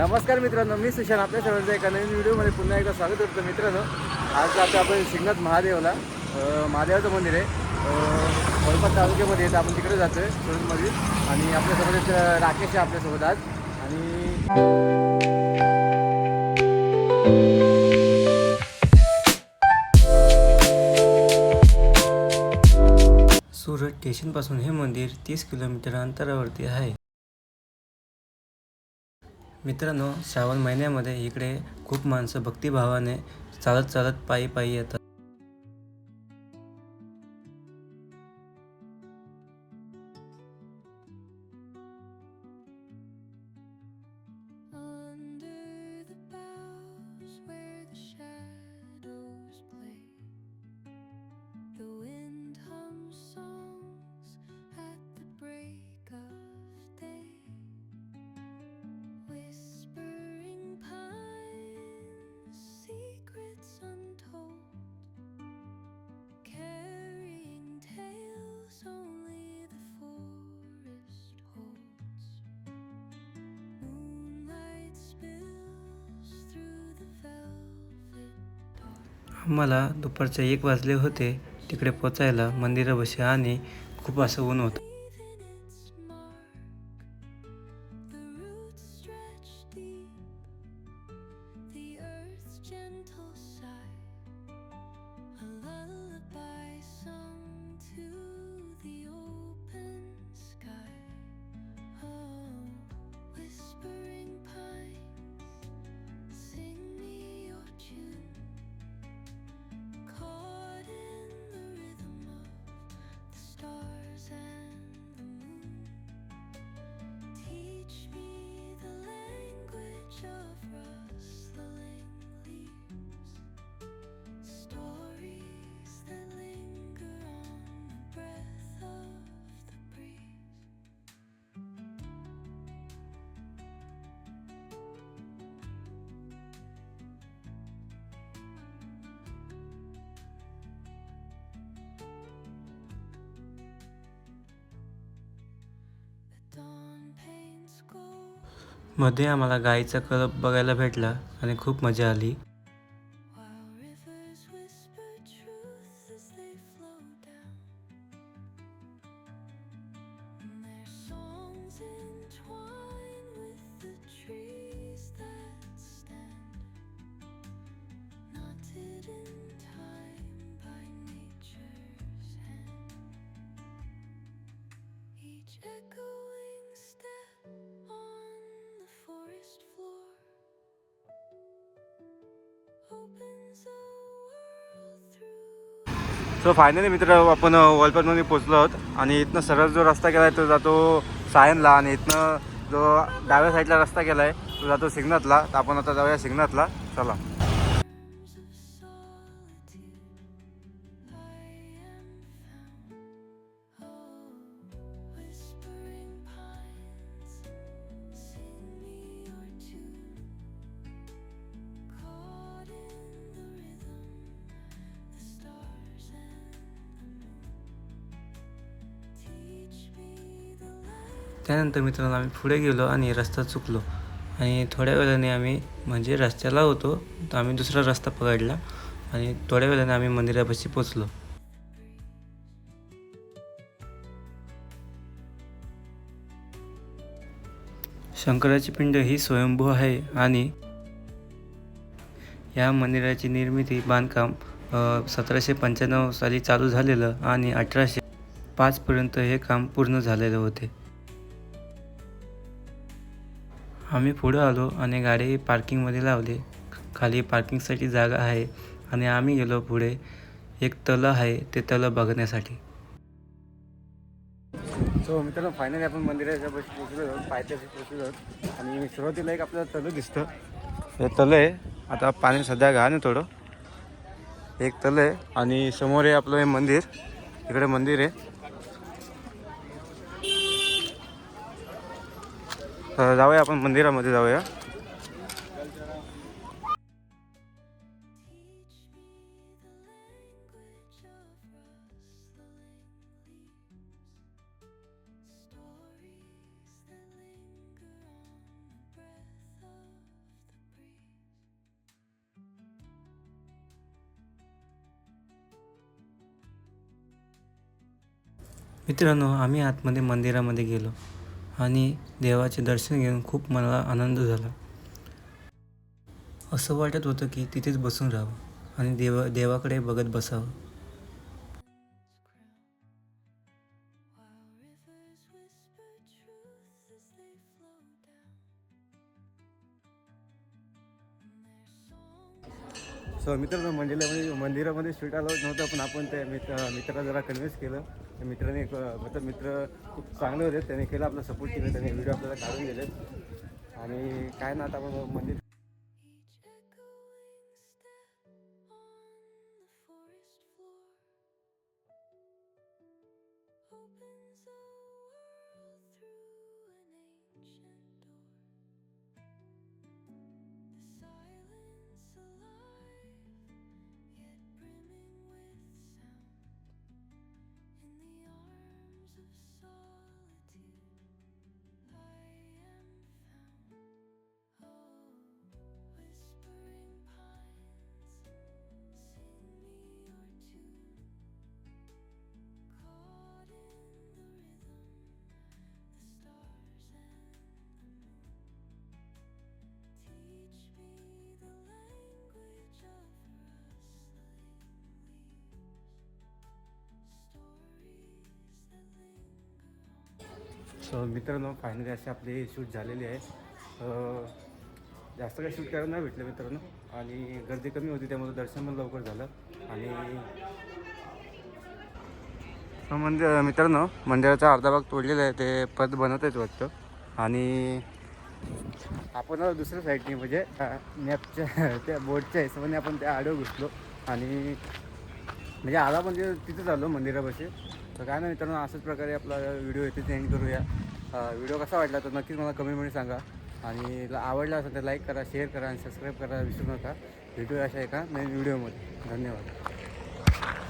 नमस्कार मित्रांनो, मी सुशांत आपल्या सर्वांचं एका नवीन व्हिडिओमध्ये पुन्हा एकदा स्वागत करतो. मित्रांनो, आज आता आपण सिंगनाथ महादेवला महादेवाचं मंदिर आहे वलपत तालुक्यामध्ये आहे. आपण तिकडे जातो आहे सुरतमध्ये आणि आपल्यासोबत राकेश आहे आपल्यासोबत आज. आणि सुरत स्टेशनपासून हे मंदिर 30 किलोमीटर अंतरावरती आहे. मित्रांनो, श्रावण महिन्यामध्ये इकडे खूप माणसं भक्तिभावाने चालत चालत पायी पायी येतात. आम्हाला दुपारचे 1 वाजले होते तिकडे पोचायला मंदिरापाशी आणि खूप असं ऊन होतं. मध्ये आम्हाला गाईचा कळप बघायला भेटला आणि खूप मजा आली. सो फायनली मित्र आपण वलपतमध्ये पोचलो आहोत आणि इथनं सरळ जो रस्ता गेला आहे तो जातो सायनला आणि इथनं जो डाव्या साईडला रस्ता गेला आहे तो जातो सिंगनाथला. तर आपण आता जाऊया सिंगनाथला. चला. त्यानंतर मित्रांनो आम्ही पुढे गेलो आणि रस्ता चुकलो आणि थोड्या वेळाने आम्ही म्हणजे रस्त्याला होतो तर आम्ही दुसरा रस्ता पकडला आणि थोड्या वेळाने आम्ही मंदिरापाशी पोचलो. शंकराची पिंड ही स्वयंभू आहे आणि या मंदिराची निर्मिती बांधकाम 1795 साली चालू झालेलं आणि 1805 पर्यंत हे काम पूर्ण झालेले होते. आम्ही पुढे आलो आणि गाडी पार्किंगमध्ये लावली. खाली पार्किंगसाठी जागा आहे आणि आम्ही गेलो पुढे. एक तळ आहे ते तळ बघण्यासाठी. सो मित्रांनो, फायनली आपण मंदिराच्या बस पोचलो आहोत, पायथ्याशी पोचलो आहोत आणि सुरुवातीला एक आपल्याला तळ दिसतं. हे तळ आहे. आता पाणी सध्या घाण आहे थोडं. एक तळ आहे आणि समोर आहे आपलं हे मंदिर. इकडे मंदिर आहे. जाऊया आपण मंदिरामध्ये जाऊया. मित्रांनो, आम्ही आतमध्ये मंदिरामध्ये गेलो आणि देवाचे दर्शन घेऊन खूप मला आनंद झाला. असं वाटत होतं की तिथेच बसून राहावं आणि देवाकडे बघत बसावं. सो मित्रांनो, मंदिरामध्ये शूट आलो नव्हतं, पण आपण त्या मित्राला जरा कन्व्हिन्स केलं. त्या मित्राने मतलब मित्र खूप चांगले होते, त्याने केलं आपला सपोर्ट केलं, त्याने व्हिडिओ आपल्याला काढून दिले. आणि काय ना, आता आपण मंदिर सो मित्रांनो, फायनली असे आपले शूट झालेले आहे. जास्त काही शूट करायला नाही भेटलं मित्रांनो, आणि गर्दी कमी होती, त्यामुळे दर्शन पण लवकर झालं. आणि मित्रांनो, मंदिराचा अर्धा भाग तोडलेला आहे, ते परत बनवत आहेत वाटतं. आणि आपण दुसऱ्या साईडने म्हणजे मॅपच्या त्या बोटच्या हिशोबाने आपण त्या आडव घुसलो आणि म्हणजे आला म्हणजे तिथेच आलो मंदिरापाशी. तर काय नाही मित्रांनो, अशाच प्रकारे आपला व्हिडिओ इथे एंड करूया. व्हिडिओ कसा वाटला तर नक्कीच मला कमेंटमध्ये सांगा, आणि आवडला असेल तर लाईक करा, शेअर करा आणि सबस्क्राईब करा विसरू नका. भेटूया अशा एका नवीन व्हिडिओमध्ये. धन्यवाद.